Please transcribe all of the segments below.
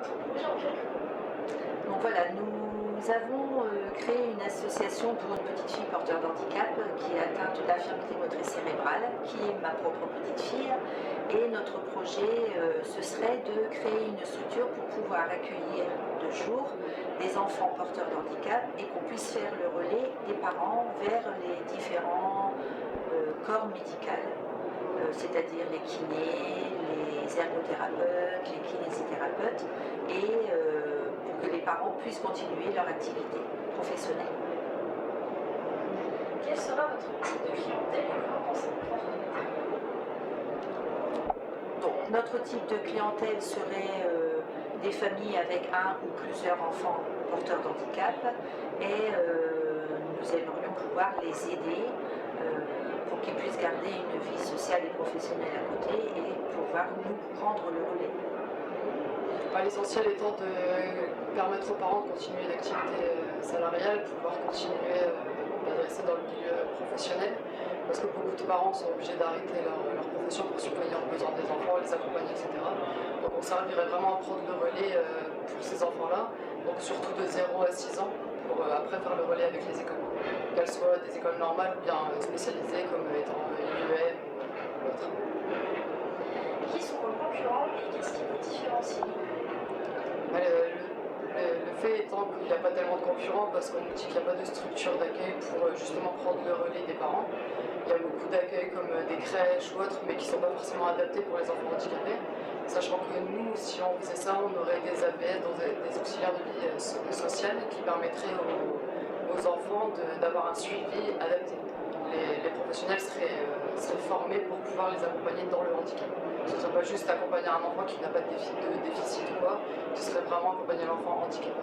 votre projet en quelques mots? Donc voilà, nous avons créé une association pour une petite fille porteur d'handicap qui est atteinte d'infirmité motrice cérébrale, qui est ma propre petite fille. Et notre projet, ce serait de créer une structure pour pouvoir accueillir de jour des enfants porteurs d'handicap et qu'on puisse faire le relais des parents vers les différents corps médicaux, c'est-à-dire les kinés, les ergothérapeutes, les kinésithérapeutes, et pour que les parents puissent continuer leur activité professionnelle. Quel sera votre type de clientèle et comment pensez-vous faire Donc, notre type de clientèle serait des familles avec un ou plusieurs enfants porteurs d'handicap et nous aimerions pouvoir les aider pour qu'ils puissent garder une vie sociale et professionnelle à côté et pouvoir nous prendre le relais. L'essentiel étant de permettre aux parents de continuer l'activité salariale, pouvoir continuer à rester dans le milieu professionnel, parce que beaucoup de parents sont obligés d'arrêter leur profession pour subvenir aux besoins des enfants, les accompagner, etc. Donc on servirait vraiment à prendre le relais pour ces enfants-là, donc surtout de 0 à 6 ans, pour après faire le relais avec les écoles, qu'elles soient des écoles normales ou bien spécialisées comme étant l'UEM ou autre. Qui sont vos concurrents et qu'est-ce qui vous différencie? Le fait étant qu'il n'y a pas tellement de concurrents, parce qu'on nous dit qu'il n'y a pas de structure d'accueil pour justement prendre le relais des parents. Il y a beaucoup d'accueils comme des crèches ou autres, mais qui ne sont pas forcément adaptés pour les enfants handicapés. Sachant que nous, si on faisait ça, on aurait des AVS, donc des auxiliaires de vie sociale, qui permettraient aux enfants d'avoir un suivi adapté. Les professionnels seraient formés pour pouvoir les accompagner dans le handicap. Ce ne serait pas juste accompagner un enfant qui n'a pas de déficit ou quoi, ce serait vraiment accompagner l'enfant handicapé.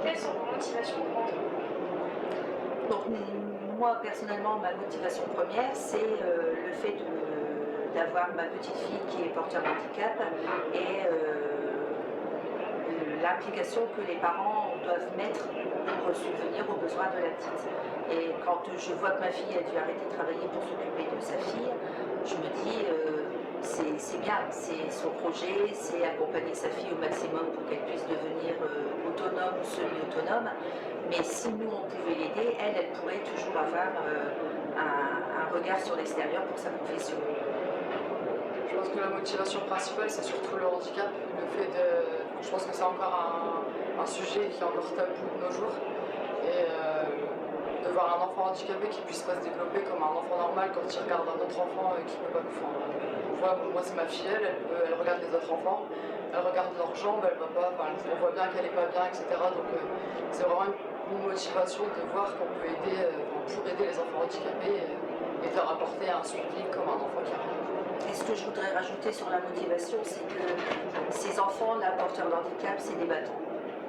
Quelles sont vos motivations pour entrer? Donc moi personnellement, ma motivation première, c'est le fait d'avoir ma petite fille qui est porteur d'handicap et l'implication que les parents doivent mettre pour subvenir aux besoins de la petite. Et quand je vois que ma fille a dû arrêter de travailler pour s'occuper de sa fille, je me dis c'est bien, c'est son projet, c'est accompagner sa fille au maximum pour qu'elle puisse devenir autonome ou semi-autonome. Mais si nous on pouvait l'aider, elle pourrait toujours avoir un regard sur l'extérieur pour sa profession. Je pense que la motivation principale, c'est surtout le handicap. Je pense que c'est encore un sujet qui est encore tabou de nos jours. Et de voir un enfant handicapé qui puisse pas se développer comme un enfant normal quand il regarde un autre enfant qui peut pas le faire. Moi c'est ma fille, elle regarde les autres enfants, elle regarde leurs jambes, elle va pas, on voit bien qu'elle est pas bien, etc. Donc c'est vraiment une motivation de voir qu'on peut aider, pour aider les enfants handicapés et de leur apporter un suivi comme un enfant qui arrive. Et ce que je voudrais rajouter sur la motivation, c'est que ces enfants-là, porteurs d'handicap, c'est des bâtons.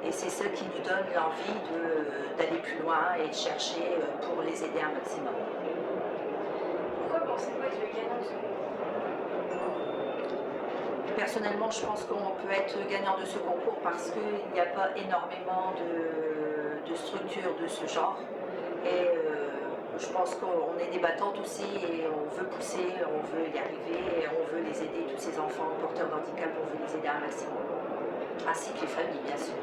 Et c'est ça qui nous donne l'envie d'aller plus loin et de chercher pour les aider un maximum. Pourquoi pensez-vous être le gagnant de ce concours? Personnellement, je pense qu'on peut être gagnant de ce concours parce qu'il n'y a pas énormément de structures de ce genre. Et je pense qu'on est des battantes aussi et on veut pousser, on veut y arriver et on veut les aider, tous ces enfants porteurs d'handicap, on veut les aider un maximum. Ainsi que les familles, bien sûr.